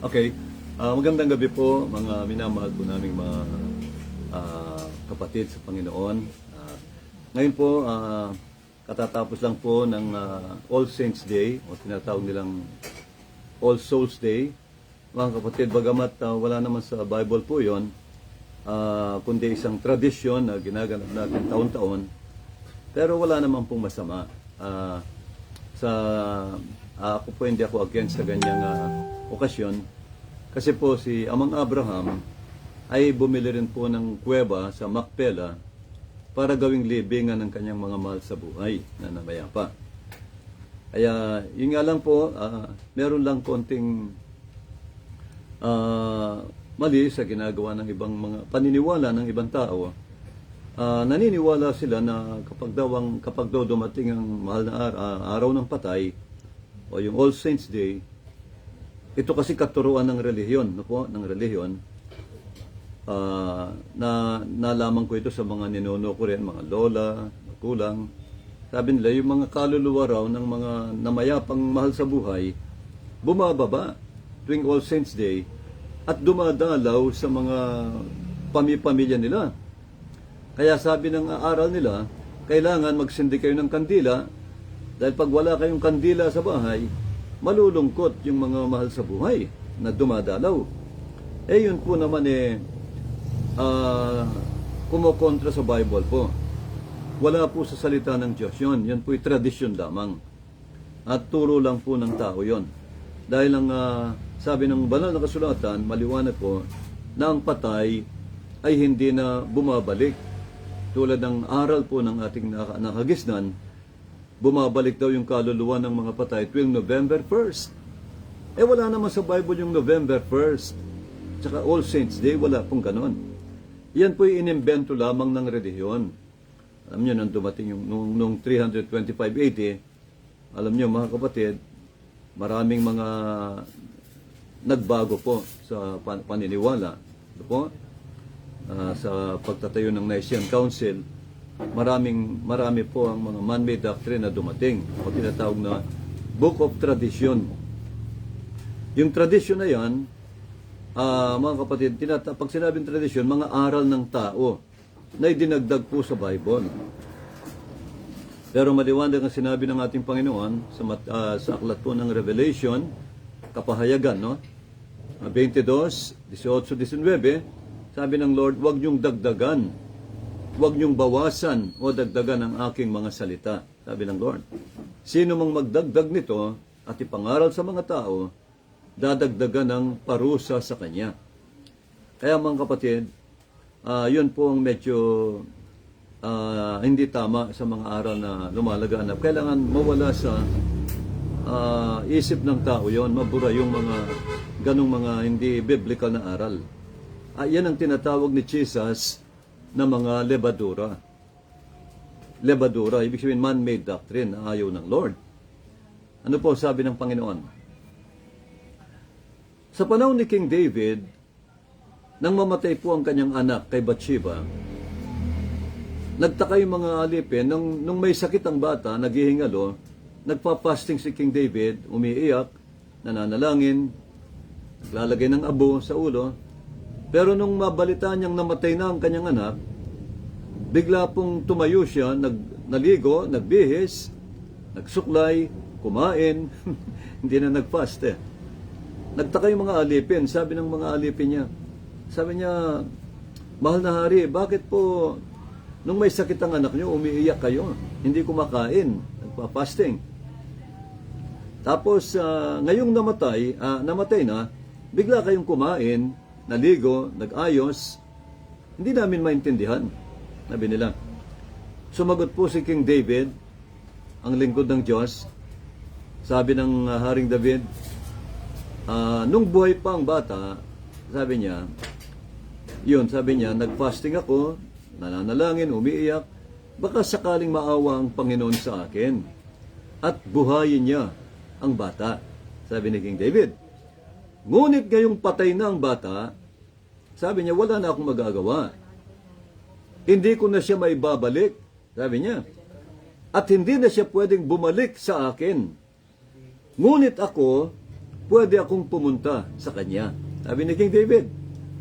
Okay. Magandang gabi po mga minamahal po naming mga kapatid sa Panginoon. Ngayon po, katatapos lang po ng All Saints Day o tinatawag nilang All Souls Day. Mga kapatid, bagamat wala naman sa Bible po yon, kundi isang tradisyon na ginaganap natin taon-taon, pero wala naman pong masama. Ako po hindi ako against sa ganyang okasyon. Kasi po si Amang Abraham ay bumili rin po ng kuweba sa Macpela para gawing libingan ng kanyang mga mahal sa buhay na namayapa. Kaya yun nga lang po, meron lang konting mali sa ginagawa ng ibang mga paniniwala ng ibang tao. Naniniwala sila na kapag daw dumating ang mahal na araw ng patay o yung All Saints Day, ito kasi katuruan ng relihiyon, no po, ng relihiyon. Na nalaman ko ito sa mga ninuno ko rin, mga lola, magulang. Sabi nila, yung mga kaluluwa raw ng mga namayapang mahal sa buhay, bumababa tuwing All Saints Day at dumadalaw sa mga pamilya nila. Kaya sabi ng aral nila, kailangan magsindi kayo ng kandila dahil pag wala kayong kandila sa bahay, malulungkot yung mga mahal sa buhay na dumadalaw. Yun po naman kumokontra sa Bible po. Wala po sa salita ng Diyos yun. Yan po'y tradisyon lamang. At turo lang po ng tao yon. Dahil ang sabi ng banal na kasulatan, maliwanag po, na ang patay ay hindi na bumabalik. Tulad ng aral po ng ating nakagisnan, bumabalik daw yung kaluluwa ng mga patay tuwing November 1st. Wala naman sa Bible yung November 1st. Tsaka All Saints Day, wala pong ganon. Yan po'y inimbento lamang ng relihiyon. Alam nyo, nung dumating yung, nung 325 AD, alam nyo mga kapatid, maraming mga nagbago po sa paniniwala. Ito po, sa pagtatayo ng Nicene Council, marami po ang mga man-made doctrine na dumating o tinatawag na Book of Tradition. Yung tradition na yan, mga kapatid, pag sinabing tradition, mga aral ng tao na idinagdag po sa Bible. Pero maliwanag ang sinabi ng ating Panginoon sa aklat po ng Revelation, kapahayagan, no? 22, 18, 19, sabi ng Lord, huwag niyong dagdagan, huwag niyong bawasan o dagdagan ang aking mga salita. Sabi ng Lord, sino mang magdagdag nito at ipangaral sa mga tao, dadagdagan ng parusa sa kanya. Kaya mga kapatid, yun po ang medyo hindi tama sa mga aral na lumalaganap. Kailangan mawala sa isip ng tao yon, mabura yung mga ganong mga hindi biblical na aral. Yan ang tinatawag ni Jesus na mga lebadura. Lebadura, ibig sabihin man-made doctrine na ayaw ng Lord. Ano po sabi ng Panginoon? Sa panahon ni King David, nang mamatay po ang kanyang anak kay Bathsheba, nagtaka yung mga alipin, nung may sakit ang bata, naghihingalo, nagpa-fasting si King David, umiiyak, nananalangin, naglalagay ng abo sa ulo. Pero nung mabalita niyang namatay na ang kanyang anak, bigla pong tumayo siya, naligo, nagbihis, nagsuklay, kumain, hindi na nag-fast Nagtaka yung mga alipin, sabi ng mga alipin niya, sabi niya, mahal na hari, bakit po nung may sakit ang anak niyo, umiiyak kayo, hindi kumakain, nagpa-fasting. Tapos ngayong namatay na, bigla kayong kumain, naligo, nag-ayos, hindi namin maintindihan, sabi nila. Sumagot po si King David, ang lingkod ng Diyos, sabi ng Haring David, nung buhay pa ang bata, sabi niya, nag-fasting ako, nananalangin, umiiyak, baka sakaling maawa ang Panginoon sa akin at buhayin niya ang bata, sabi ni King David. Ngunit ngayong patay na ang bata, sabi niya, wala na akong magagawa. Hindi ko na siya maibabalik, sabi niya. At hindi na siya pwedeng bumalik sa akin. Ngunit ako, pwede akong pumunta sa kanya. Sabi ni King David.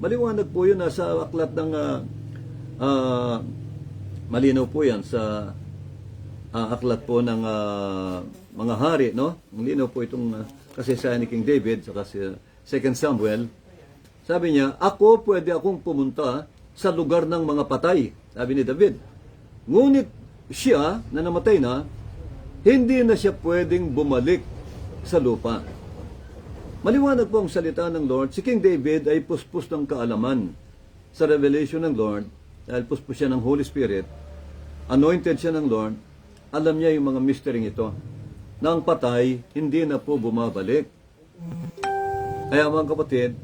Maliwanag po yun nasa aklat ng malinaw po yan sa aklat po ng mga hari, no? Malinaw po itong kasaysayan ni King David sa 2 Samuel. Sabi niya, pwede akong pumunta sa lugar ng mga patay. Sabi ni David. Ngunit siya, na namatay na, hindi na siya pwedeng bumalik sa lupa. Maliwanag po ang salita ng Lord. Si King David ay puspos ng kaalaman sa revelation ng Lord. Dahil puspos siya ng Holy Spirit, anointed siya ng Lord, alam niya yung mga mystery ito. Na ang patay, hindi na po bumabalik. Kaya mga kapatid,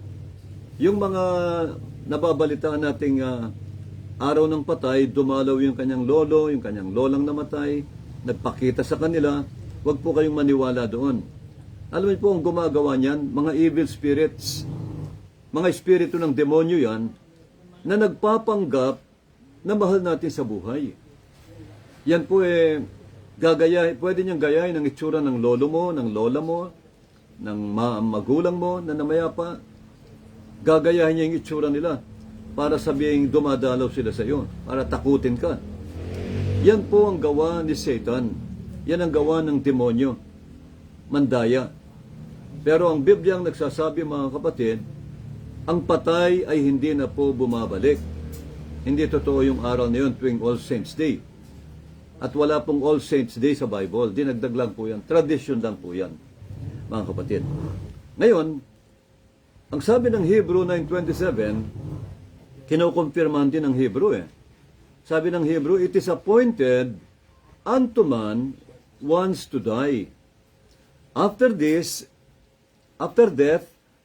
yung mga nababalitaan nating araw ng patay, dumalaw yung kanyang lolo, yung kanyang lolang namatay, nagpakita sa kanila, huwag po kayong maniwala doon. Alam niyo po ang gumagawa niyan, mga evil spirits, mga espiritu ng demonyo yan, na nagpapanggap na mahal natin sa buhay. Yan po pwede niyang gayahin ang itsura ng lolo mo, ng lola mo, ng magulang mo na namayapa. Gagayahin niya yung itsura nila para sabihin dumadalaw sila sa iyo, para takutin ka. Yan po ang gawa ni Satan. Yan ang gawa ng demonyo. Mandaya. Pero ang Biblia ang nagsasabi, mga kapatid, ang patay ay hindi na po bumabalik. Hindi totoo yung araw na yun tuwing All Saints Day. At wala pong All Saints Day sa Bible. Dinagdag lang po yan. Tradition lang po yan, mga kapatid. Ngayon, ang sabi ng Hebrew 9:27, kinukumpirmahan din ng Hebrew Sabi ng Hebrew, it is appointed unto man once to die. After death,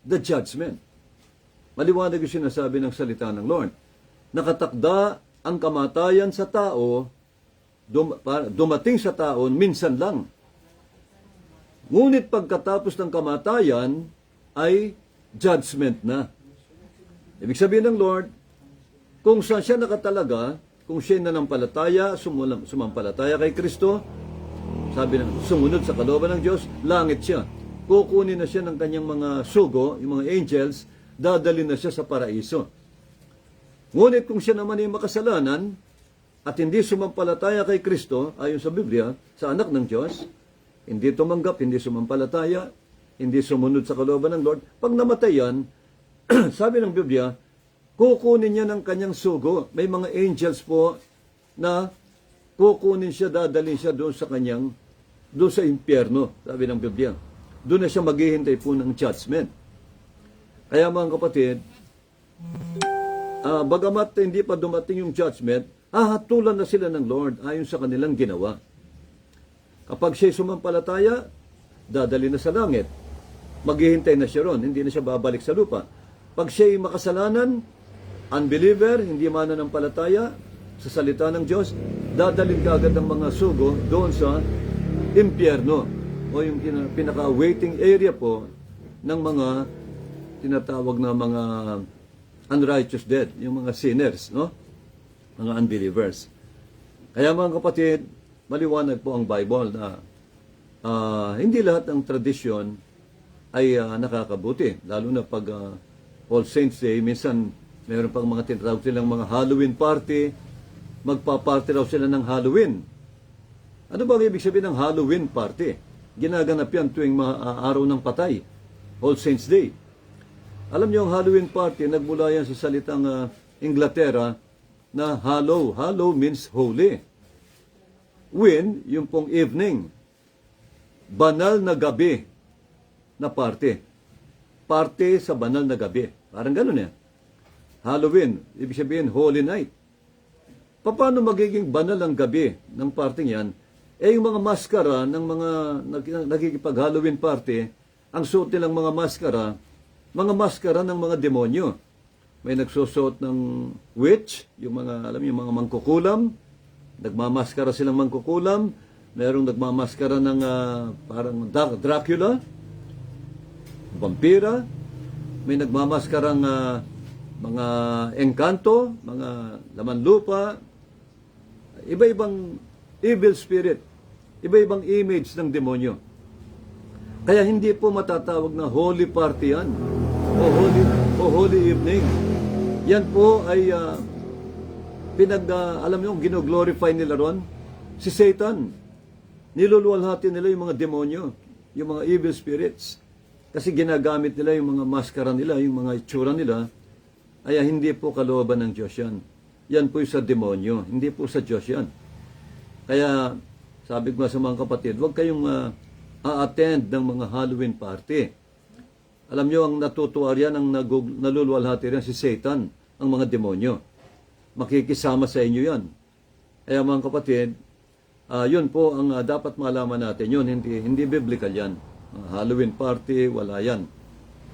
the judgment. Maliwanag yung sinasabi ng salita ng Lord. Nakatakda ang kamatayan sa tao, dumating sa tao minsan lang. Ngunit pagkatapos ng kamatayan ay judgment na. Ibig sabihin ng Lord, kung saan siya nakatalaga, kung siya nanampalataya, sumampalataya kay Kristo, sabi na, sumunod sa kalooban ng Diyos, langit siya. Kukunin na siya ng kanyang mga sugo, yung mga angels, dadalhin na siya sa paraiso. Ngunit kung siya naman ay makasalanan, at hindi sumampalataya kay Kristo, ayon sa Biblia, sa anak ng Diyos, hindi tumanggap, hindi sumampalataya, hindi sumunod sa kalooban ng Lord, pag namatay yan, sabi ng Biblia, kukunin niya ng kanyang sugo. May mga angels po na kukunin siya, dadalhin siya doon sa kanyang, doon sa impyerno, sabi ng Biblia. Doon na siya maghihintay po ng judgment. Kaya mga kapatid, bagamat hindi pa dumating yung judgment, hatulan na sila ng Lord ayon sa kanilang ginawa. Kapag siya'y sumampalataya, dadalhin na sa langit. Maghihintay na siya ron, hindi na siya babalik sa lupa. Pag siya'y makasalanan, unbeliever, hindi mananampalataya sa salita ng Diyos, dadalhin ka agad ng mga sugo doon sa impyerno o yung pinaka-waiting area po ng mga tinatawag na mga unrighteous dead, yung mga sinners, no? Mga unbelievers. Kaya mga kapatid, maliwanag po ang Bible na hindi lahat ng tradisyon ay nakakabuti. Lalo na pag All Saints Day, minsan mayroon pang mga tinatawag silang mga Halloween party, magpa-party raw sila ng Halloween. Ano ba ang ibig sabihin ng Halloween party? Ginaganap yan tuwing araw ng patay, All Saints Day. Alam niyo ang Halloween party, nagmula yan sa salitang Inglaterra na hallow. Hallow means holy. Win, yung pong evening. Banal na gabi na party. Party sa banal na gabi. Parang ganun Halloween, ibig sabihin holy night. Paano magiging banal ang gabi ng party yan? Yung mga maskara ng mga nagkikipag-Halloween party, ang suot nilang mga maskara ng mga demonyo. May nagsusuot ng witch, yung mga, alam yung mga mangkukulam, nagmamaskara silang mangkukulam, mayroong nagmamaskara ng parang Dracula, vampira, may nagmamaskarang mga engkanto, mga laman lupa, iba-ibang evil spirit, iba-ibang image ng demonyo. Kaya hindi po matatawag na holy party yan o holy evening. Yan po ay alam niyo, gino-glorify nila ron si Satan. Niluluwalhati nila yung mga demonyo, yung mga evil spirits. Kasi ginagamit nila yung mga maskara nila, yung mga itsura nila. Ay hindi po kalooban ng Diyos yan. Yan po yung sa demonyo, hindi po sa Diyos yan. Kaya sabi ko nga sa mga kapatid, huwag kayong a-attend ng mga Halloween party. Alam nyo, ang natutuwa riyan, ang naluluwalhati riyan si Satan, ang mga demonyo. Makikisama sa inyo yan. Kaya mga kapatid, yun po ang dapat malaman natin. Yun, hindi biblical yan. Halloween party, wala yan.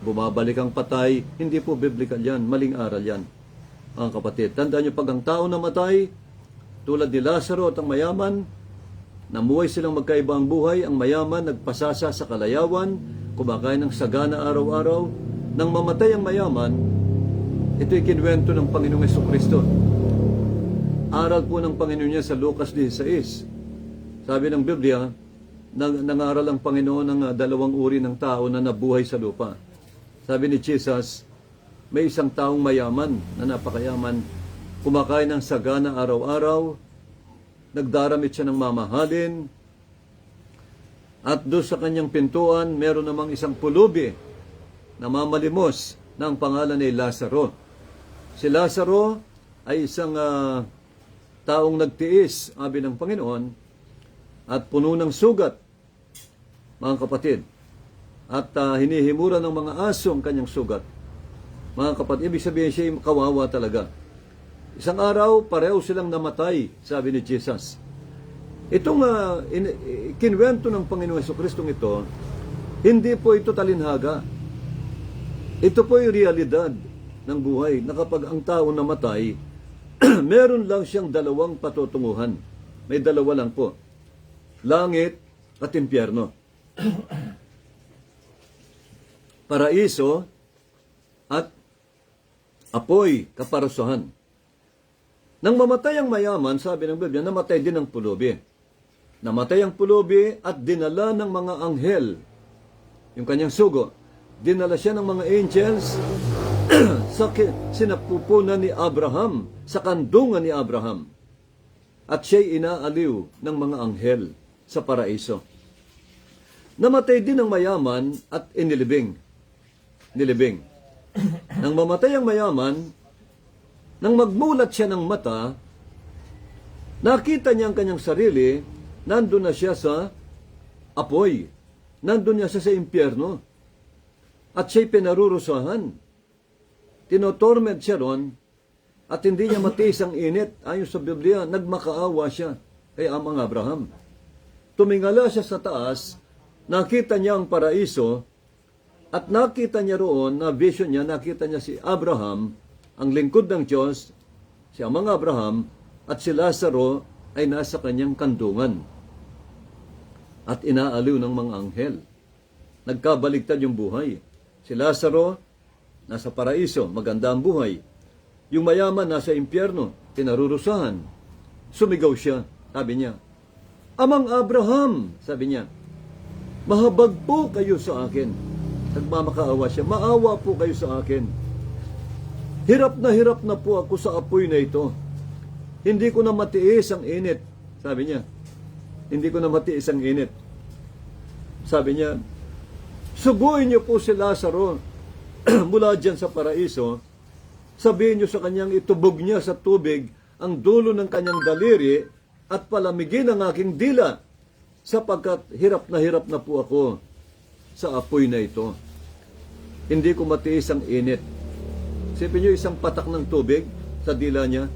Bumabalik ang patay, hindi po biblical yan. Maling aral yan. Mga kapatid, tandaan nyo, pag ang tao namatay, tulad ni Lazaro at ang mayaman, namuhay silang magkaiba ang buhay, ang mayaman nagpasasa sa kalayawan, kumakain ng sagana araw-araw. Nang mamatay ang mayaman, ito'y kinwento ng Panginoong Jesucristo. Aral po ng Panginoon niya sa Lucas 16. Sabi ng Biblia, nangaral ang Panginoon ng dalawang uri ng tao na nabuhay sa lupa. Sabi ni Jesus, may isang taong mayaman na napakayaman, kumakain ng sagana araw-araw, nagdaramit siya ng mamahalin, at doon sa kanyang pintuan, meron namang isang pulubi na mamalimos na ang pangalan ay Lazaro. Si Lazaro ay isang taong nagtiis, sabi ng Panginoon, at puno ng sugat, mga kapatid. At hinihimura ng mga aso ang kanyang sugat. Mga kapatid, ibig sabihin siya kawawa talaga. Isang araw, pareho silang namatay, sabi ni Jesus. Itong kinwento ng Panginoong Jesucristong ito, hindi po ito talinhaga. Ito po yung realidad ng buhay, na kapag ang tao namatay, meron lang siyang dalawang patutunguhan. May dalawa lang po. Langit at impyerno. Paraiso at apoy, kaparusahan. Nang mamatay ang mayaman, sabi ng Biblia, namatay din ang pulubi. Namatay ang pulubi at dinala ng mga anghel, yung kanyang sugo, dinala siya ng mga angels sa sinapupunan ni Abraham, sa kandungan ni Abraham. At siya'y inaaliw ng mga anghel sa paraiso. Namatay din ang mayaman at inilibing. Nilibing. Nang mamatay ang mayaman, nang magmulat siya ng mata, nakita niya ang kanyang sarili, nandun na siya sa apoy. Nandun niya sa impyerno. At siya'y pinarurusahan. Tinotorment siya ron, at hindi niya matiis ang init. Ayon sa Biblia, nagmakaawa siya kay amang Abraham. Tumingala siya sa taas, nakita niya ang paraiso, at nakita niya roon, na vision niya, nakita niya si Abraham, ang lingkod ng Diyos, si amang Abraham, at si Lazaro ay nasa kanyang kandungan. At inaaliw ng mga anghel. Nagkabaligtad yung buhay. Si Lazaro, nasa paraiso, maganda ang buhay. Yung mayaman, nasa impyerno, pinarurusahan. Sumigaw siya, sabi niya, Amang Abraham, sabi niya, mahabag po kayo sa akin. Nagmamakaawa siya, maawa po kayo sa akin. Hirap na po ako sa apoy na ito. Hindi ko na matiis ang init, sabi niya. Hindi ko na matiis ang init. Sabi niya, suguin niyo po si Lazaro mula dyan sa paraiso. Sabihin niyo sa kanyang itubog niya sa tubig ang dulo ng kanyang daliri at palamigin ang aking dila, sapagkat hirap na po ako sa apoy na ito. Hindi ko matiis ang init. Isipin niyo, isang patak ng tubig sa dila niya,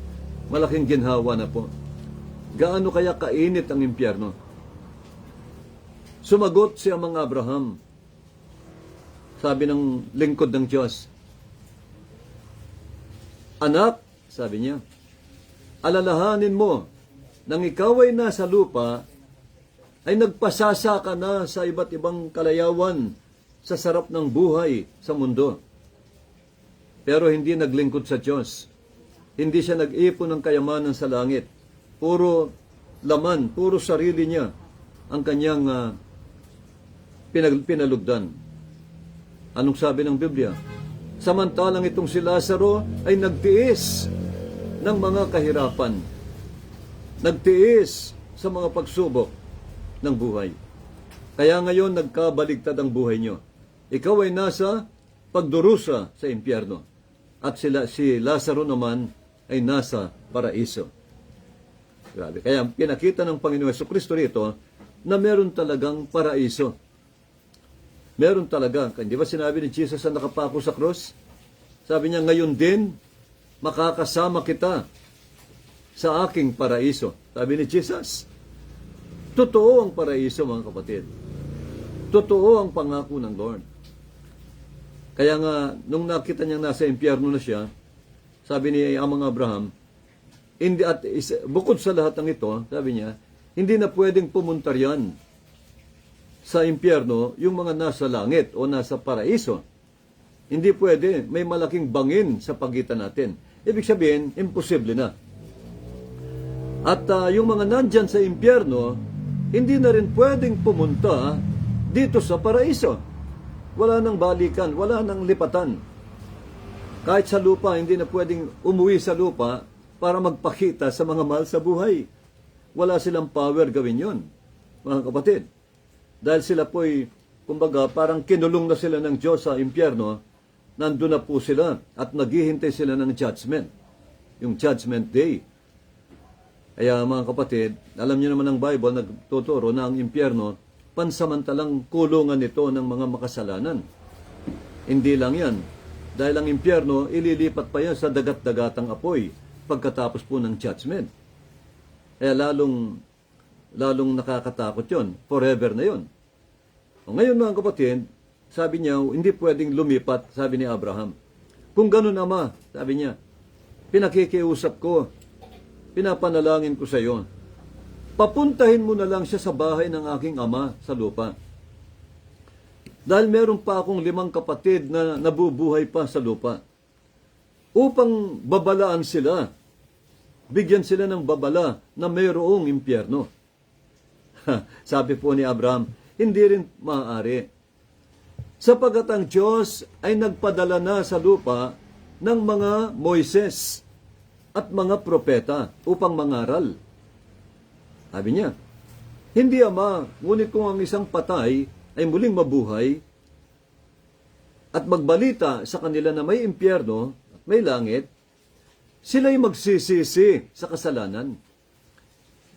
malaking ginhawa na po. Gaano kaya kainit ang impyerno? Sumagot si amang Abraham. Sabi ng lingkod ng Diyos, Anak, sabi niya, alalahanin mo, nang ikaw ay nasa lupa, ay nagpasasa ka na sa iba't ibang kalayawan sa sarap ng buhay sa mundo. Pero hindi naglingkod sa Diyos. Hindi siya nag-ipon ng kayamanan sa langit. Puro laman, puro sarili niya ang kanyang pinalugdan. Anong sabi ng Biblia? Samantalang itong si Lazaro ay nagtiis ng mga kahirapan. Nagtiis sa mga pagsubok ng buhay. Kaya ngayon nagkabaligtad ang buhay nyo. Ikaw ay nasa pagdurusa sa impyerno. At si Lazaro naman ay nasa paraiso. Grabe. Kaya pinakita ng Panginoon Jesucristo rito na meron talagang paraiso. Meron talaga. Di ba sinabi ni Jesus na nakapako sa cross? Sabi niya, ngayon din, makakasama kita sa aking paraiso. Sabi ni Jesus, totoo ang paraiso, mga kapatid. Totoo ang pangako ng Lord. Kaya nga, nung nakita niyang nasa impyerno na siya, sabi ni Amang Abraham, bukod sa lahat ng ito, sabi niya, hindi na pwedeng pumunta yan sa impyerno yung mga nasa langit o nasa paraiso. Hindi pwede. May malaking bangin sa pagitan natin. Ibig sabihin, imposible na. At yung mga nandyan sa impyerno, hindi na rin pwedeng pumunta dito sa paraiso. Wala nang balikan, wala nang lipatan. Kahit sa lupa, hindi na pwedeng umuwi sa lupa para magpakita sa mga mahal sa buhay. Wala silang power gawin yon, mga kapatid. Dahil sila po'y, kumbaga, parang kinulong na sila ng Diyos sa impyerno, nandun na po sila at naghihintay sila ng judgment. Yung judgment day. Kaya mga kapatid, alam niyo naman ng Bible, nagtuturo na ang impyerno, pansamantalang kulungan nito ng mga makasalanan. Hindi lang yan. Dahil ang impyerno, ililipat pa yan sa dagat-dagatang apoy pagkatapos po ng judgment. Kaya lalong nakakatakot yon. Forever na yon. O ngayon mga kapatid, sabi niya, hindi pwedeng lumipat, sabi ni Abraham. Kung ganun, Ama, sabi niya, pinakikiusap ko, pinapanalangin ko sa iyo, papuntahin mo na lang siya sa bahay ng aking ama sa lupa. Dahil meron pa akong 5 kapatid na nabubuhay pa sa lupa. Upang babalaan sila, bigyan sila ng babala na mayroong impyerno. Sabi po ni Abraham, hindi rin maaari. Sapagat ang Diyos ay nagpadala na sa lupa ng mga Moises at mga propeta upang mangaral. Sabi niya, hindi Ama, ngunit kung ang isang patay ay muling mabuhay at magbalita sa kanila na may impyerno at may langit, sila'y magsisisi sa kasalanan.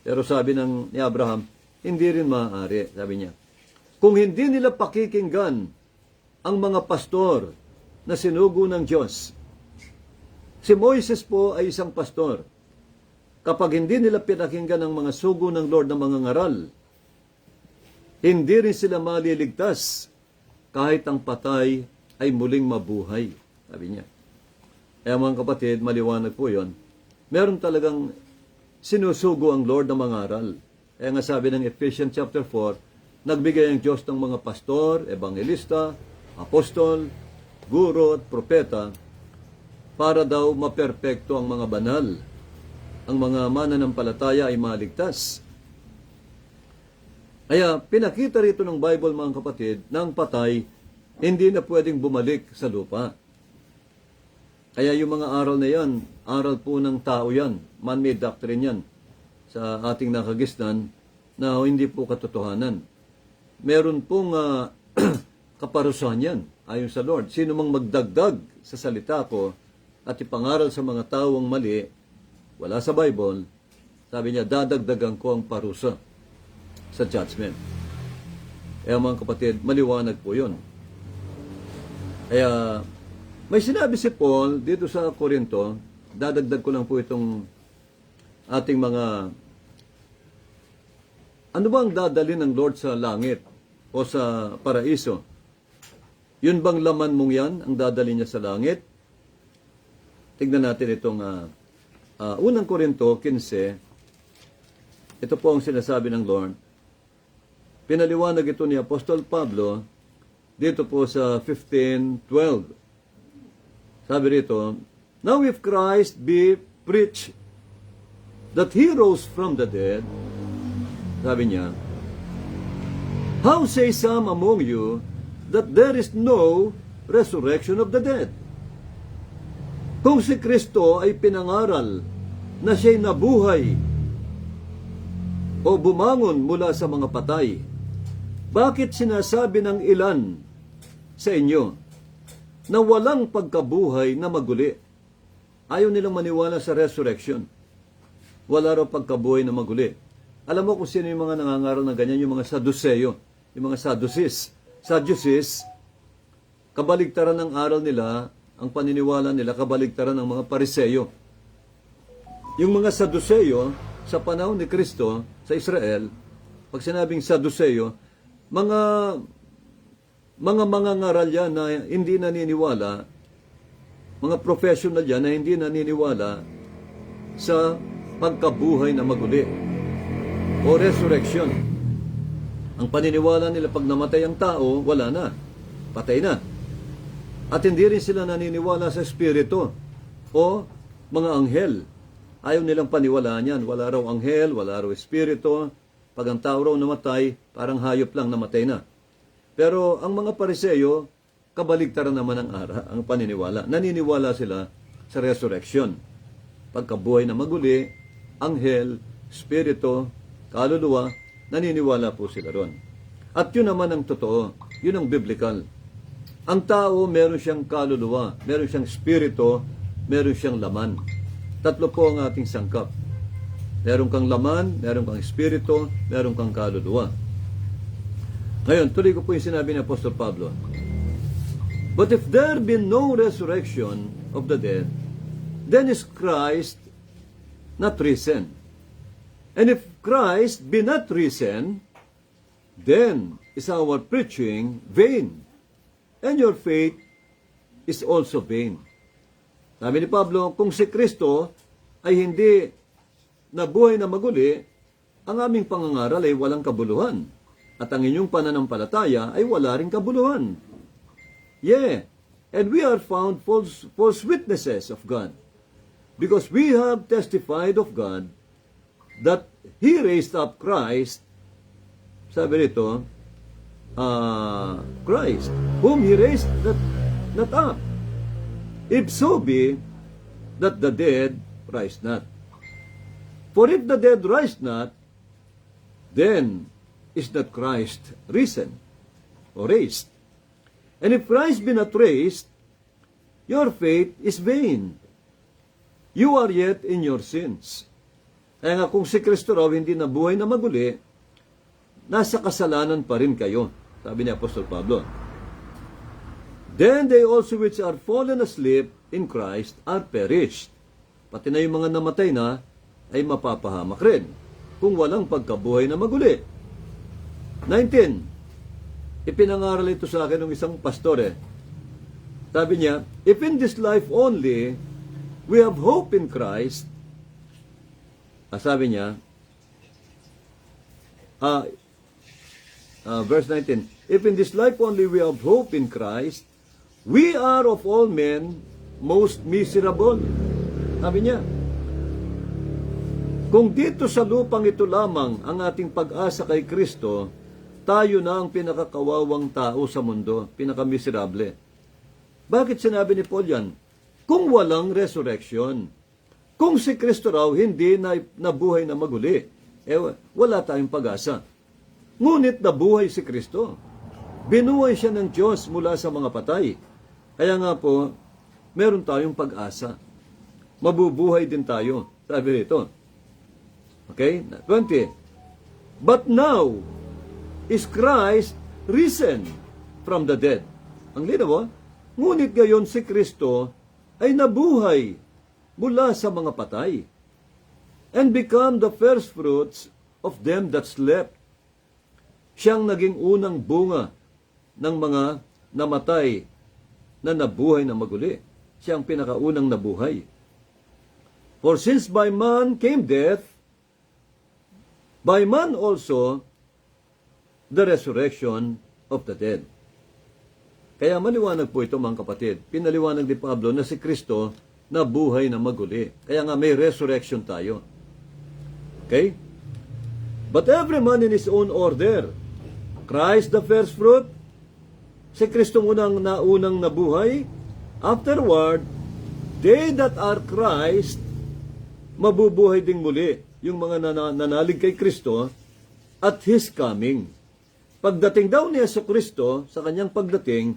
Pero sabi ni Abraham, hindi rin maaari, sabi niya. Kung hindi nila pakikinggan ang mga pastor na sinugo ng Diyos, si Moises po ay isang pastor. Kapag hindi nila pinakinggan ang mga sugo ng Lord ng mga ngaral, hindi rin sila maliligtas kahit ang patay ay muling mabuhay. Sabi niya. Kaya mga kapatid, maliwanag po yon. Meron talagang sinusugo ang Lord ng mga ngaral. Kaya nga sabi ng Ephesians chapter 4, nagbigay ang Diyos ng mga pastor, evangelista, apostol, guro at propeta para daw maperpekto ang mga banal. Ang mga mananampalataya ay maligtas. Kaya pinakita rito ng Bible mga kapatid, na ang patay hindi na pwedeng bumalik sa lupa. Kaya yung mga aral na yan, aral po ng tao yan, man-made doctrine yan sa ating nakagisnan na hindi po katotohanan. Meron pong kaparusahan yan ayon sa Lord. Sino mang magdagdag sa salita ko at ipangaral sa mga taong mali, wala sa Bible, sabi niya, dadagdagan ko ang parusa sa judgment. Kaya mga kapatid, maliwanag po yun. Kaya, may sinabi si Paul dito sa Korinto, dadagdag ko lang po itong ating mga, ano ba ang dadalhin ng Lord sa langit o sa paraiso? Yun bang laman mong yan, ang dadalhin niya sa langit? Tignan natin itong unang Korinto 15, ito po ang sinasabi ng Lord. Pinaliwanag ito ni Apostol Pablo dito po sa 15:12. Sabi rito, now if Christ be preached that He rose from the dead, sabi niya, How say some among you that there is no resurrection of the dead? Kung si Kristo ay pinangaral na siya'y nabuhay o bumangon mula sa mga patay, bakit sinasabi ng ilan sa inyo na walang pagkabuhay na maguli? Ayaw nilang maniwala sa resurrection. Wala raw pagkabuhay na maguli. Alam mo kung sino yung mga nangangaral na ganyan? Yung mga Saduceo, yung mga Sadducees. Sadducees, kabaligtaran ng aral nila, ang paniniwala nila, kabaligtaran ng mga Pariseo. Yung mga Saduceo, sa panahon ni Kristo, sa Israel, pag sinabing Saduceo, mga ngaral yan na hindi naniniwala, mga professional yan na hindi naniniwala sa pagkabuhay na maguli o resurrection. Ang paniniwala nila pag namatay ang tao, wala na, patay na. At hindi rin sila naniniwala sa espiritu o mga anghel. Ayaw nilang paniwalaan yan. Wala raw anghel, wala raw espiritu. Pag ang tao raw namatay, parang hayop lang namatay na. Pero ang mga Pariseo, kabaligtaran naman ang paniniwala. Naniniwala sila sa resurrection. Pagkabuhay na maguli, anghel, espiritu, kaluluwa, naniniwala po sila ron. At yun naman ang totoo. Yun ang biblical. Ang tao, meron siyang kaluluwa, meron siyang espiritu, meron siyang laman. Tatlo po ang ating sangkap. Meron kang laman, meron kang espiritu, meron kang kaluluwa. Ngayon, tuloy ko po yung sinabi ni Apostol Pablo. But if there be no resurrection of the dead, then is Christ not risen. And if Christ be not risen, then is our preaching vain, and your faith is also vain. Sabi ni Pablo, kung si Kristo ay hindi nabuhay na maguli, ang aming pangangaral ay walang kabuluhan. At ang inyong pananampalataya ay wala ring kabuluhan. Yeah, and we are found false witnesses of God, because we have testified of God that He raised up Christ, sabi rito, Christ, whom He raised not up, if so be that the dead rise not. For if the dead rise not, then is not Christ risen or raised. And if Christ be not raised, your faith is vain. You are yet in your sins. Kaya nga kung si Kristo raw hindi nabuhay na maguli, nasa kasalanan pa rin kayo, sabi ni Apostol Pablo. Then they also which are fallen asleep in Christ are perished. Pati na yung mga namatay na ay mapapahamak rin kung walang pagkabuhay na maguli. 19. Ipinangaral ito sa akin ng isang pastor. Sabi niya, if in this life only we have hope in Christ, sabi niya, verse 19, if in this life only we have hope in Christ, we are of all men most miserable. Sabi niya, kung dito sa lupang ito lamang ang ating pag-asa kay Kristo, tayo na ang pinakakawawang tao sa mundo, pinakamiserable. Bakit sinabi ni Paul yan? Kung walang resurrection, kung si Kristo raw hindi nabuhay na maguli, wala tayong pag-asa. Ngunit nabuhay si Kristo. Binuhay siya ng Diyos mula sa mga patay. Kaya nga po, meron tayong pag-asa. Mabubuhay din tayo. Sabi rito. Okay? 20. But now is Christ risen from the dead. Ang linaw, ngunit gayon si Kristo ay nabuhay mula sa mga patay and become the first fruits of them that slept. Siyang naging unang bunga ng mga namatay na nabuhay na maguli. Siyang pinakaunang nabuhay. For since by man came death, by man also the resurrection of the dead. Kaya maliwanag po ito mga kapatid. Pinaliwanag ni Pablo na si Kristo na buhay na maguli. Kaya nga may resurrection tayo. Okay? But every man in his own order. Christ the first fruit. Si Kristo unang naunang nabuhay. Afterward, they that are Christ, mabubuhay ding muli. Yung mga nanalig kay Kristo at His coming. Pagdating daw ni Jesucristo, sa kanyang pagdating,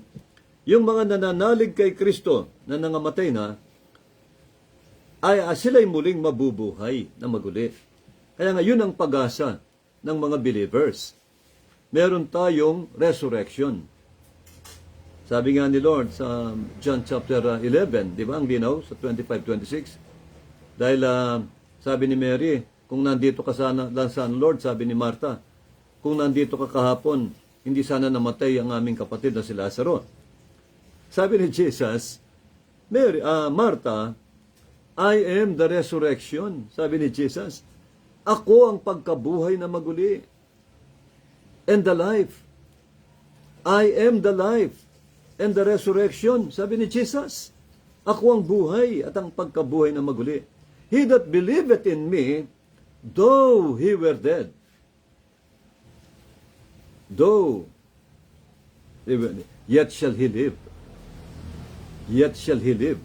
yung mga nananalig kay Kristo na nangamatay na, ay sila'y muling mabubuhay na maguli. Kaya ngayon ang pag-asa ng mga believers. Meron tayong resurrection. Sabi nga ni Lord sa John chapter 11, di ba, ang linaw sa 25-26? Dahil sabi ni Mary, kung nandito ka sana lang sa Lord, sabi ni Martha, kung nandito ka kahapon, hindi sana namatay ang aming kapatid na si Lazaro. Sabi ni Jesus, Martha, I am the resurrection. Sabi ni Jesus, ako ang pagkabuhay na maguli. And the life. I am the life and the resurrection. Sabi ni Jesus, ako ang buhay at ang pagkabuhay na maguli. He that believeth in me, though he were dead, yet shall he live. Yet shall he live.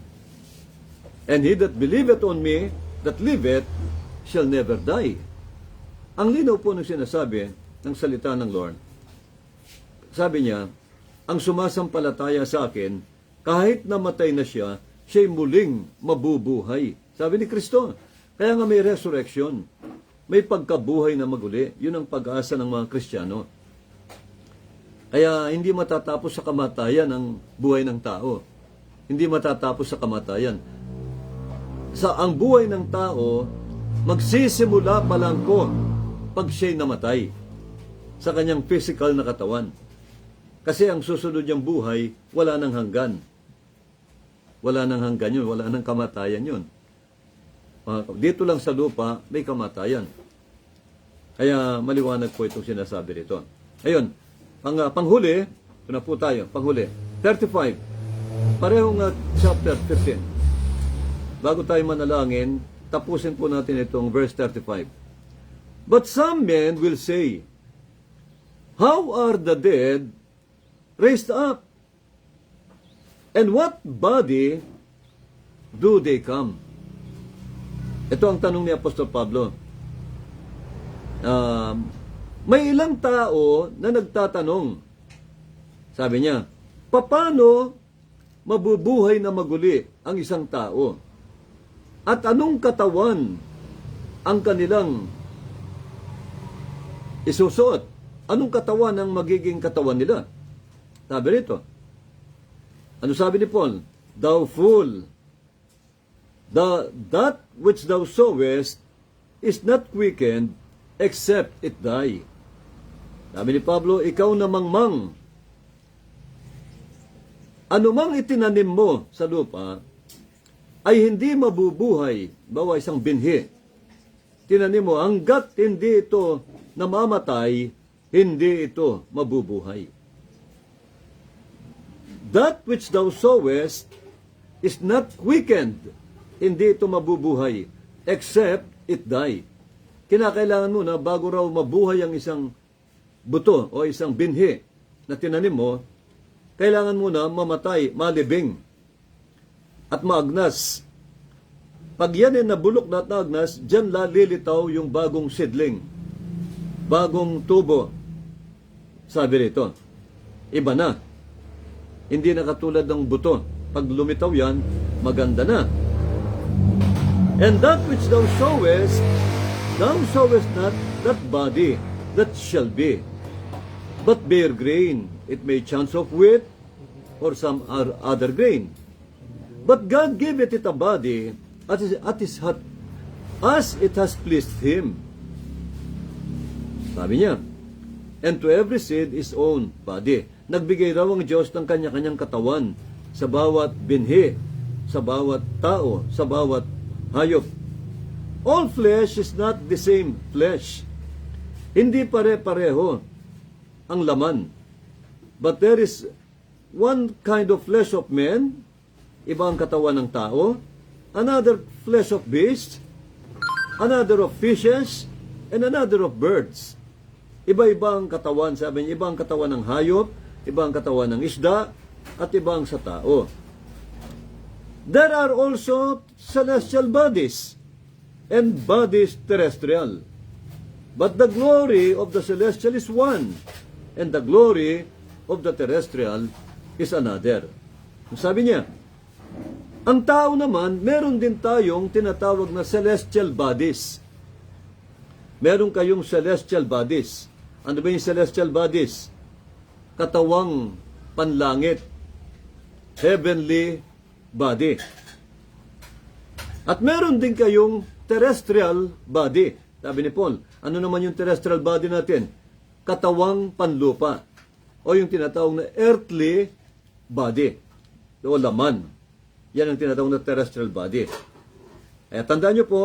And he that believeth on me, that liveth, shall never die. Ang linaw po ng sinasabi ng salita ng Lord, sabi niya, ang sumasampalataya sa akin, kahit namatay na siya, siya'y muling mabubuhay. Sabi ni Kristo. Kaya nga may resurrection. May pagkabuhay na maguli. Yun ang pag-asa ng mga Kristiyano. Kaya hindi matatapos sa kamatayan ang buhay ng tao. Hindi matatapos sa kamatayan. Ang buhay ng tao, magsisimula pa lang ko pag siya'y namatay sa kanyang physical na katawan. Kasi ang susunod niyang buhay, wala nang hanggan. Wala nang hanggan yun, wala nang kamatayan yun. Dito lang sa lupa, may kamatayan. Kaya maliwanag po itong sinasabi rito. Ayun, panghuli, ito na po tayo, panghuli. 35, parehong chapter 15. Bago tayo manalangin, tapusin po natin itong verse 35. But some men will say, how are the dead raised up? And what body do they come? Ito ang tanong ni Apostol Pablo. May ilang tao na nagtatanong. Sabi niya, paano mabubuhay na maguli ang isang tao? At anong katawan ang kanilang isusuot? Anong katawan ang magiging katawan nila? Sabi rito. Ano sabi ni Paul? Thou fool, that which thou sowest is not quickened except it die. Sabi ni Pablo, ikaw na mangmang. Anumang itinanim mo sa lupa ay hindi mabubuhay. Bawa isang binhi. Tinanim mo, hanggat hindi ito namamatay, hindi ito mabubuhay. That which thou sowest is not quickened. Hindi ito mabubuhay except it die. Kinakailangan mo na bago raw mabuhay ang isang buto o isang binhi na tinanim mo, kailangan mo na mamatay, malibing at maagnas. Pag yan ay nabulok na at naagnas, dyan lalilitaw yung bagong seedling, bagong tubo. Sabi rito, iba na. Hindi na katulad ng buto. Pag lumitaw yan, maganda na. And that which thou sowest not that body that shall be, but bear grain. It may chance of wheat or some other grain. But God giveth it a body as it has pleased Him. Sabi niya, and to every seed his own body. Nagbigay raw ang Diyos ng kanya-kanyang katawan sa bawat binhi, sa bawat tao, sa bawat hayop. All flesh is not the same flesh. Hindi pare-pareho ang laman. But there is one kind of flesh of men, iba ang katawan ng tao, another flesh of beasts, another of fishes, and another of birds. Iba-iba ang katawan, sabi niya, iba ang katawan ng hayop, iba ang katawan ng isda, at iba ang sa tao. There are also celestial bodies and bodies terrestrial. But the glory of the celestial is one, and the glory of the terrestrial is another. Sabi niya, ang tao naman, meron din tayong tinatawag na celestial bodies. Meron kayong celestial bodies. Ano ba yung celestial bodies? Katawang panlangit. Heavenly body. At meron din kayong terrestrial body. Sabi ni Paul, ano naman yung terrestrial body natin? Katawang panlupa. O yung tinatawag na earthly body. O laman. Yan ang tinatawag na terrestrial body. Kaya tandaan nyo po,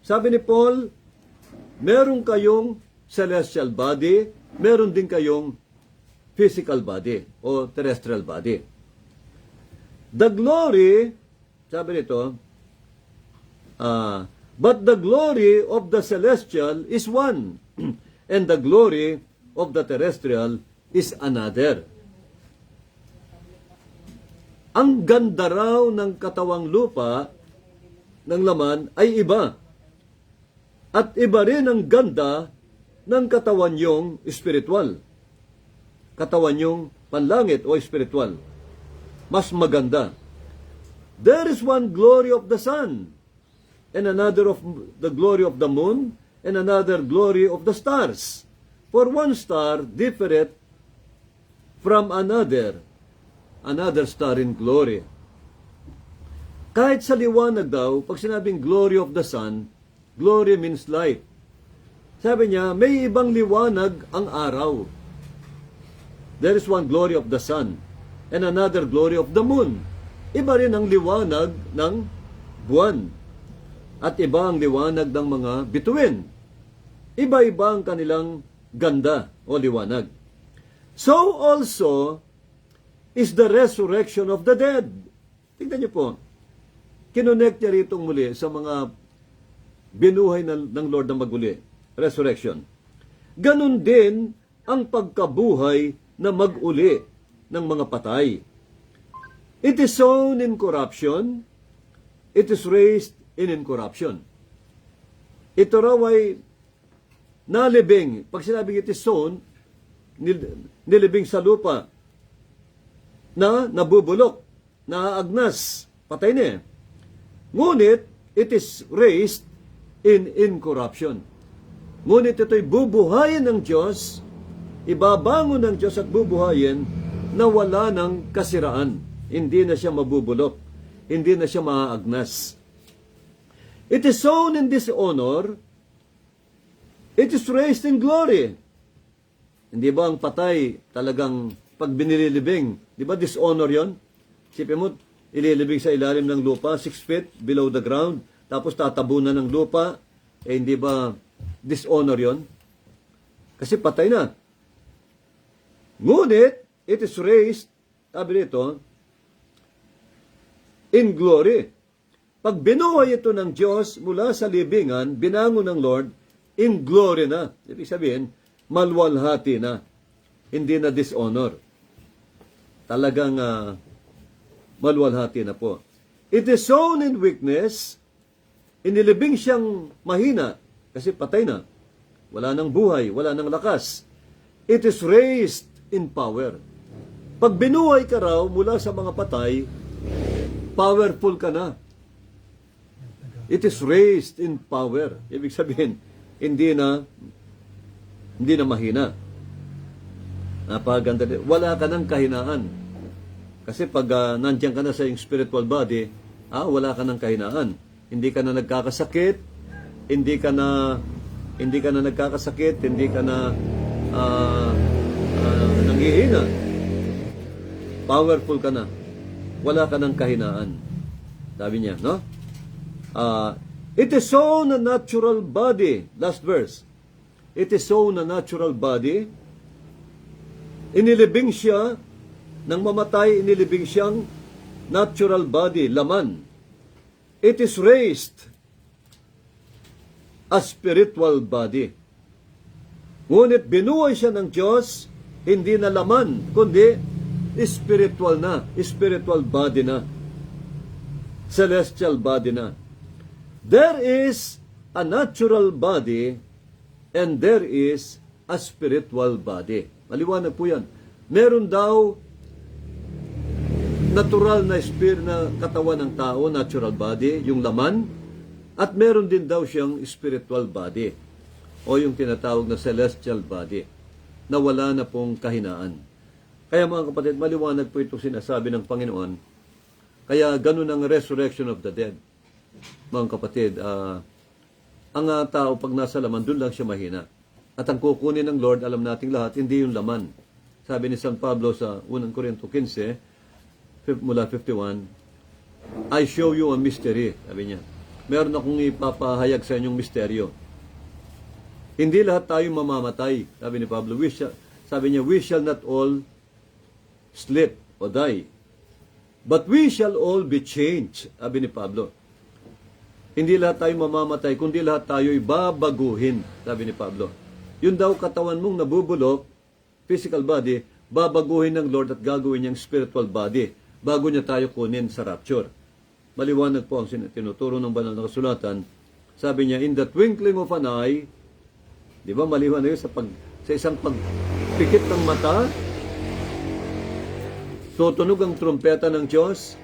sabi ni Paul, meron kayong celestial body, meron din kayong physical body o terrestrial body. The glory, sabi nito, but the glory of the celestial is one, and the glory of the terrestrial is another. Ang ganda raw ng katawang lupa ng laman ay iba. At iba rin ang ganda ng katawan yung spiritual. Katawan yung panlangit o spiritual. Mas maganda. There is one glory of the sun, and another of the glory of the moon, and another glory of the stars. For one star differeth from another star in glory. Kahit sa liwanag daw, pag sinabing glory of the sun, glory means light. Sabi niya, may ibang liwanag ang araw. There is one glory of the sun, and another glory of the moon. Iba rin ang liwanag ng buwan. At iba ang liwanag ng mga bituin. Iba-iba ang kanilang ganda o liwanag. So also is the resurrection of the dead. Tingnan niyo po, kinonect niya rito muli sa mga binuhay ng Lord na maguli. Resurrection. Ganon din ang pagkabuhay na maguli ng mga patay. It is sown in corruption, it is raised in incorruption. Ito raw ay nalibing. Pag sinabing it is sown, nilibing sa lupa, na nabubulok, naaagnas, patay na. Ngunit, it is raised in incorruption. Ngunit ito'y bubuhayin ng Diyos, ibabangon ng Diyos at bubuhayin na wala ng kasiraan. Hindi na siya mabubulok. Hindi na siya maaagnas. It is sown in dishonor, it is raised in glory. Hindi ba ang patay talagang pag binililibing, di ba dishonor yon? Sipin mo, ililibing sa ilalim ng lupa, 6 feet below the ground, tapos tatabunan ng lupa, hindi ba dishonor yon? Kasi patay na. Ngunit, it is raised, sabi nito, in glory. Pag binuhay ito ng Diyos mula sa libingan, binangon ng Lord, in glory na. Ibig sabihin, malwalhati na. Hindi na dishonor. Talagang malwalhati na po. It is sown in weakness, inilibing siyang mahina, kasi patay na. Wala nang buhay, wala nang lakas. It is raised in power. Pag binuhay ka raw mula sa mga patay, powerful ka na. It is raised in power. Ibig sabihin, hindi na mahina. Napaganda din. Wala ka ng kahinaan. Kasi pag nandiyan ka na sa iyong spiritual body, wala ka ng kahinaan. Hindi ka na nagkakasakit, hindi ka na nagkakasakit, hindi ka na nanghihina. Powerful ka na. Wala ka ng kahinaan. Sabi niya, no? It is sown a natural body. Last verse. It is sown a natural body. Inilibing siya, nang mamatay, inilibing siyang natural body, laman. It is raised a spiritual body. Ngunit binuhay siya ng Diyos, hindi na laman, kundi spiritual na, spiritual body na, celestial body na. There is a natural body and there is a spiritual body. Maliwanag po yan. Meron daw natural na spirit na katawan ng tao, natural body, yung laman, at meron din daw siyang spiritual body o yung tinatawag na celestial body na wala na pong kahinaan. Kaya mga kapatid, maliwanag po itong sinasabi ng Panginoon. Kaya ganun ang resurrection of the dead. Mga kapatid, ang tao pag nasa laman, dun lang siya mahina. At ang kukunin ng Lord, alam nating lahat, hindi yung laman. Sabi ni San Pablo sa 1 Corinto 15, mula 51, I show you a mystery, sabi niya. Meron akong ipapahayag sa inyong misteryo. Hindi lahat tayo mamamatay, sabi ni Pablo. Sabi niya, we shall not all sleep or die, but we shall all be changed, sabi ni Pablo. Hindi lahat tayo mamamatay, kundi lahat tayo'y babaguhin, sabi ni Pablo. Yun daw katawan mong nabubulok, physical body, babaguhin ng Lord at gagawin niyang spiritual body bago niya tayo kunin sa rapture. Maliwanag po ang tinuturo ng banal na kasulatan. Sabi niya, in the twinkling of an eye, di ba maliwanag yun sa isang pagpikit ng mata, tutunog ang trumpeta ng Diyos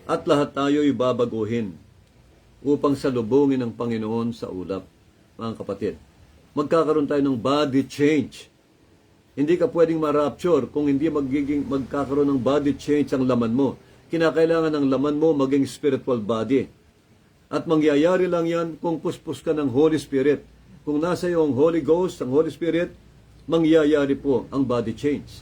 at lahat tayo'y babaguhin upang salubungin ng Panginoon sa ulap. Mga kapatid, magkakaroon tayo ng body change. Hindi ka pwedeng ma-rapture kung hindi magkakaroon ng body change ang laman mo. Kinakailangan ng laman mo maging spiritual body. At mangyayari lang yan kung puspos ka ng Holy Spirit. Kung nasa iyo ang Holy Ghost, ang Holy Spirit, mangyayari po ang body change.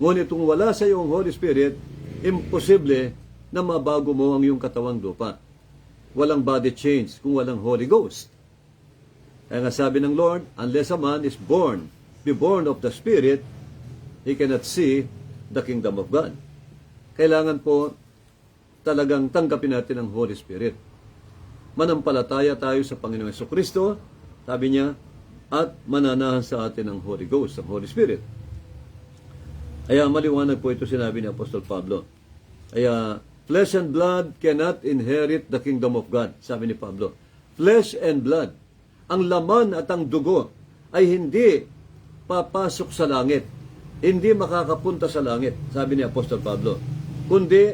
Ngunit kung wala sa iyo ang Holy Spirit, imposible na mabago mo ang iyong katawang lupa. Walang body change kung walang Holy Ghost. Kaya nga sabi ng Lord, unless a man is be born of the Spirit, he cannot see the kingdom of God. Kailangan po talagang tanggapin natin ang Holy Spirit. Manampalataya tayo sa Panginoong Jesucristo, sabi niya, at mananahan sa atin ang Holy Ghost, ang Holy Spirit. Kaya maliwanag po ito sinabi ni Apostol Pablo. Kaya flesh and blood cannot inherit the kingdom of God, sabi ni Pablo. Flesh and blood, ang laman at ang dugo ay hindi papasok sa langit. Hindi makakapunta sa langit, sabi ni Apostol Pablo. Kundi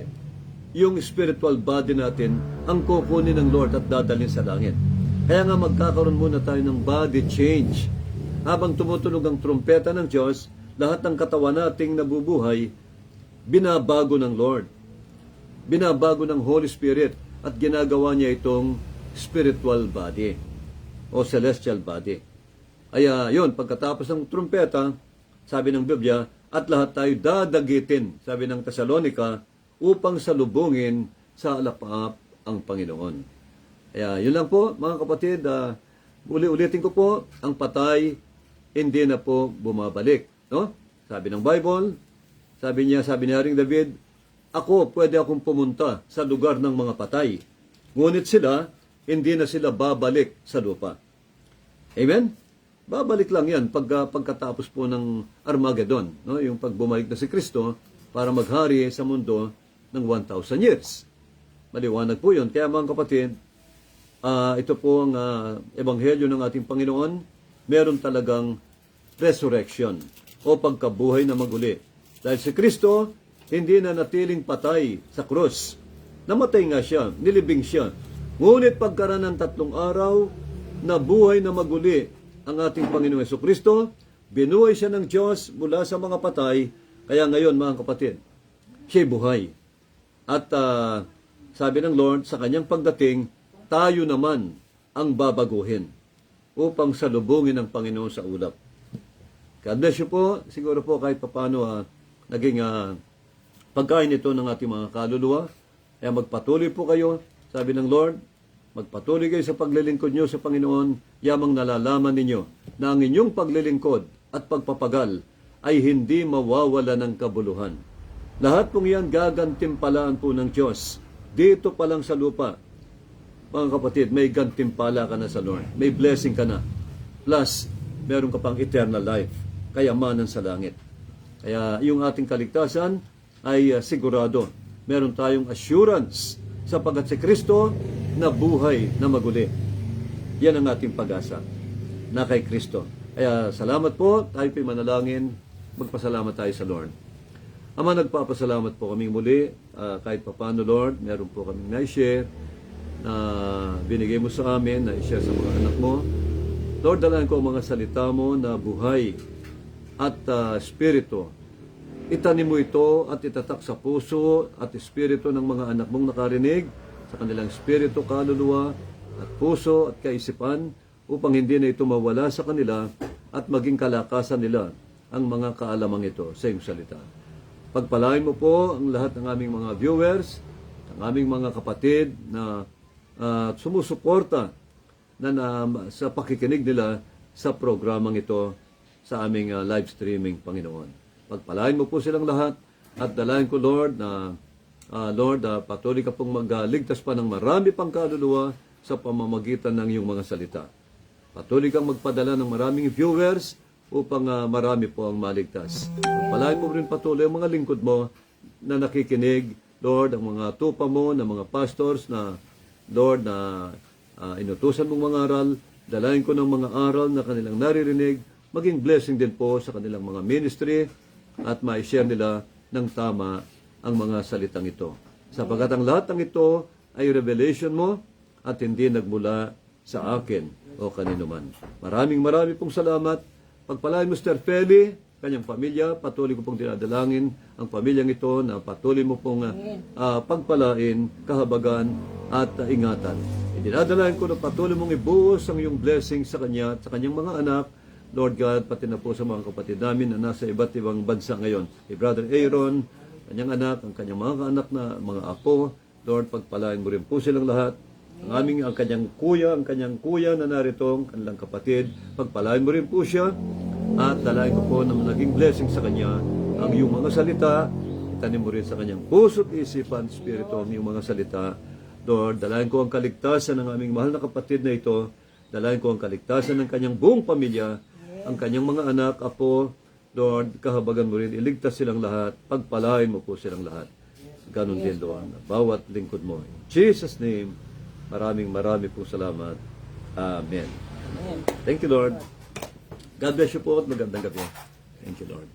yung spiritual body natin ang kukunin ng Lord at dadalhin sa langit. Kaya nga magkakaroon muna tayo ng body change. Habang tumutunog ang trumpeta ng Diyos, lahat ng katawan nating nabubuhay, binabago ng Lord. Binabago ng Holy Spirit at ginagawa niya itong spiritual body o celestial body. Kaya yun, pagkatapos ng trumpeta, sabi ng Biblia, at lahat tayo dadagitin, sabi ng Tesalonica, upang salubungin sa alapaap ang Panginoon. Kaya yun lang po, mga kapatid, uli-ulitin ko po, ang patay hindi na po bumabalik. No? Sabi ng Bible, sabi ni Haring David, pwede akong pumunta sa lugar ng mga patay. Ngunit sila, hindi na sila babalik sa lupa. Amen? Babalik lang yan pagkatapos po ng Armageddon, no? Yung pagbumalik na si Kristo para maghari sa mundo ng 1,000 years. Maliwanag po yun. Kaya mga kapatid, ito po ang ebanghelyo ng ating Panginoon. Meron talagang resurrection o pagkabuhay na maguli. Dahil si Kristo, hindi na natiling patay sa krus. Namatay nga siya, nilibing siya. Ngunit pagkaraan ng 3 araw, nabuhay na maguli ang ating Panginoong Jesucristo, binuhay siya ng Diyos mula sa mga patay, kaya ngayon mga kapatid, siya'y buhay. At sabi ng Lord, sa kanyang pagdating, tayo naman ang babaguhin upang salubungin ng Panginoon sa ulap. God bless you po. Siguro po kahit paano naging pagkain ito ng ating mga kaluluwa. Kaya magpatuloy po kayo, sabi ng Lord, magpatuloy kayo sa paglilingkod nyo sa Panginoon, yamang nalalaman ninyo na ang inyong paglilingkod at pagpapagal ay hindi mawawala ng kabuluhan. Lahat pong yan gagantimpalaan po ng Diyos. Dito pa lang sa lupa, mga kapatid, may gantimpala ka na sa Lord. May blessing ka na. Plus, meron ka pang eternal life, kayamanan sa langit. Kaya yung ating kaligtasan ay sigurado. Meron tayong assurance sapagkat si Kristo na buhay na maguli. Yan ang ating pag-asa na kay Kristo. Kaya salamat po, tayo po'y manalangin, magpasalamat tayo sa Lord. Ama, nagpapasalamat po kaming muli, kahit papano Lord, meron po kaming na-share, na binigay mo sa amin, na i-share sa mga anak mo. Lord, dalaan ko ang mga salita mo na buhay at espiritu. Itanim mo ito at itatak sa puso at espiritu ng mga anak mong nakarinig, sa kanilang espiritu, kaluluwa at puso at kaisipan, upang hindi na ito mawala sa kanila at maging kalakasan nila ang mga kaalamang ito sa iyong salita. Pagpalain mo po ang lahat ng aming mga viewers, ang aming mga kapatid na sumusuporta sa pakikinig nila sa programang ito sa aming live streaming, Panginoon. Pagpalain mo po silang lahat at dalayan ko, Lord, na patuloy ka pong magligtas pa ng marami pang kaluluwa sa pamamagitan ng iyong mga salita. Patuloy kang magpadala ng maraming viewers upang marami po ang maligtas. Pagpalain mo rin patuloy ang mga lingkod mo na nakikinig, Lord, ang mga tupa mo na mga pastors na, Lord, na inutusan mong mga aral, dalayan ko ng mga aral na kanilang naririnig, maging blessing din po sa kanilang mga ministry at ma-share nila ng tama ang mga salitang ito. Sapagkat ang lahat ng ito ay revelation mo at hindi nagmula sa akin o kanino man. Maraming pong salamat. Pagpalain mo, Mr. Feli, kanyang pamilya, patuloy ko pong dinadalangin ang pamilyang ito na patuloy mo pong pagpalain, kahabagan at ingatan. Dinadalangin ko na patuloy mong ibuhos ang iyong blessing sa kanya at sa kanyang mga anak, Lord God, pati na po sa mga kapatid namin na nasa iba't ibang bansa ngayon. Si Brother Aaron, kanyang anak, ang kanyang mga anak na mga apo, Lord, pagpalain mo rin po silang lahat. Ang kanyang kuya na narito, ang kanilang kapatid, pagpalain mo rin po siya at dalayan ko po na naging blessing sa kanya ang iyong mga salita. Itanim mo rin sa kanyang puso't isipan, spirito ang iyong mga salita. Lord, dalayan ko ang kaligtasan ng aming mahal na kapatid na ito. Dalayan ko ang kaligtasan ng kanyang buong pamilya, ang kanyang mga anak, apo. Lord, kahabagan mo rin, iligtas silang lahat, pagpalain mo po silang lahat. Ganon din, Lord, bawat lingkod mo. In Jesus' name, maraming pong salamat. Amen. Thank you, Lord. God bless you po at magandang gabi. Thank you, Lord.